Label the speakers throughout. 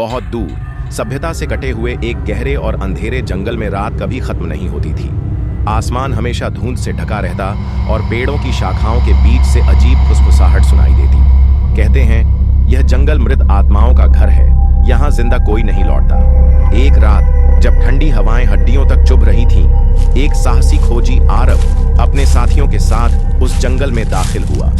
Speaker 1: बहुत दूर सभ्यता से कटे हुए एक गहरे और अंधेरे जंगल में रात कभी खत्म नहीं होती थी। आसमान हमेशा धुंध से ढका रहता और पेड़ों की शाखाओं के बीच से अजीब फुसफुसाहट सुनाई देती। कहते हैं यह जंगल मृत आत्माओं का घर है, यहाँ जिंदा कोई नहीं लौटता। एक रात जब ठंडी हवाएं हड्डियों तक चुभ रही थीं, एक साहसी खोजी आरव अपने साथियों के साथ उस जंगल में दाखिल हुआ।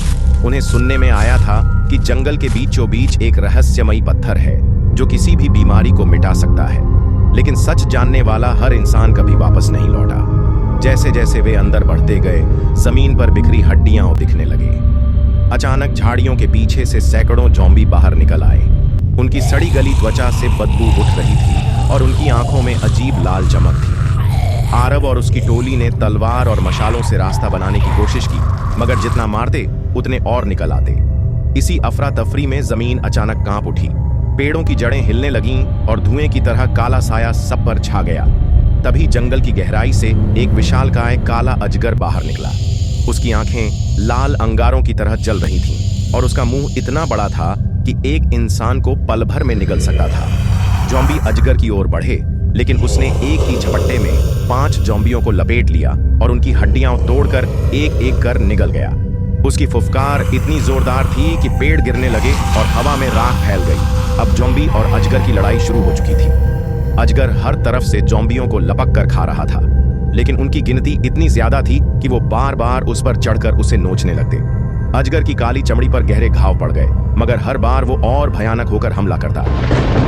Speaker 1: उन्हें सुनने में आया था कि जंगल के बीचों बीच एक रहस्यमयी पत्थर है जो किसी भी बीमारी को मिटा सकता है। लेकिन सच जानने वाला हर इंसान कभी वापस नहीं लौटा। जैसे जैसे वे अंदर बढ़ते गए, जमीन पर बिखरी हड्डियां दिखने लगे। अचानक झाड़ियों के पीछे से सैकड़ों ज़ॉम्बी बाहर निकल आए। उनकी सड़ी गली त्वचा से बदबू उठ रही थी और उनकी आंखों में अजीब लाल चमक थी। आरव और उसकी टोली ने तलवार और मशालों से रास्ता बनाने की कोशिश की, मगर जितना मारते उतने और निकल आते। इसी अफरा तफरी में जमीन अचानक कांप उठी, पेड़ों की जड़ें हिलने लगीं और धुएं की तरह काला साया सब पर छा गया। तभी जंगल की गहराई से एक विशालकाय काला अजगर बाहर निकला। उसकी आंखें लाल अंगारों की तरह जल रही थीं और उसका मुंह इतना बड़ा था कि एक इंसान को पल भर में निगल सकता था। ज़ॉम्बी अजगर की ओर बढ़े, लेकिन उसने एक ही झपट्टे में 5 ज़ॉम्बियों को लपेट लिया और उनकी हड्डियां तोड़कर एक एक कर निगल गया। उसकी फुफकार इतनी जोरदार थी कि पेड़ गिरने लगे और हवा में राख फैल गई। अब ज़ॉम्बी और अजगर की लड़ाई शुरू हो चुकी थी। अजगर हर तरफ से ज़ॉम्बियों को लपक कर खा रहा था, लेकिन उनकी गिनती इतनी ज्यादा थी कि वो बार बार उस पर चढ़कर उसे नोचने लगते। अजगर की काली चमड़ी पर गहरे घाव पड़ गए, मगर हर बार वो और भयानक होकर हमला करता।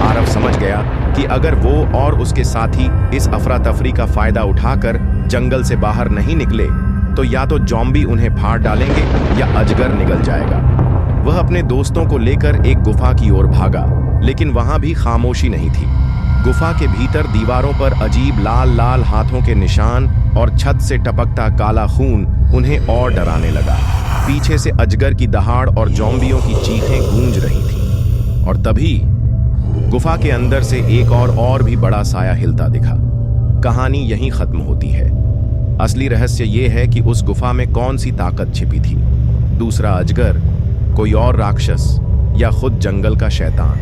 Speaker 1: आरव समझ गया कि अगर वो और उसके साथी इस अफरा तफरी का फायदा उठाकर जंगल से बाहर नहीं निकले तो या तो ज़ॉम्बी उन्हें फाड़ डालेंगे या अजगर निगल जाएगा। वह अपने दोस्तों को लेकर एक गुफा की ओर भागा, लेकिन वहां भी खामोशी नहीं थी। गुफा के भीतर दीवारों पर अजीब लाल लाल हाथों के निशान और छत से टपकता काला खून उन्हें और डराने लगा। पीछे से अजगर की दहाड़ और ज़ॉम्बियों की चीखें गूंज रही थीं। और तभी गुफा के अंदर से एक और भी बड़ा साया हिलता दिखा। कहानी यहीं खत्म होती है। असली रहस्य ये है कि उस गुफा में कौन सी ताकत छिपी थी, दूसरा अजगर, कोई और राक्षस या खुद जंगल का शैतान।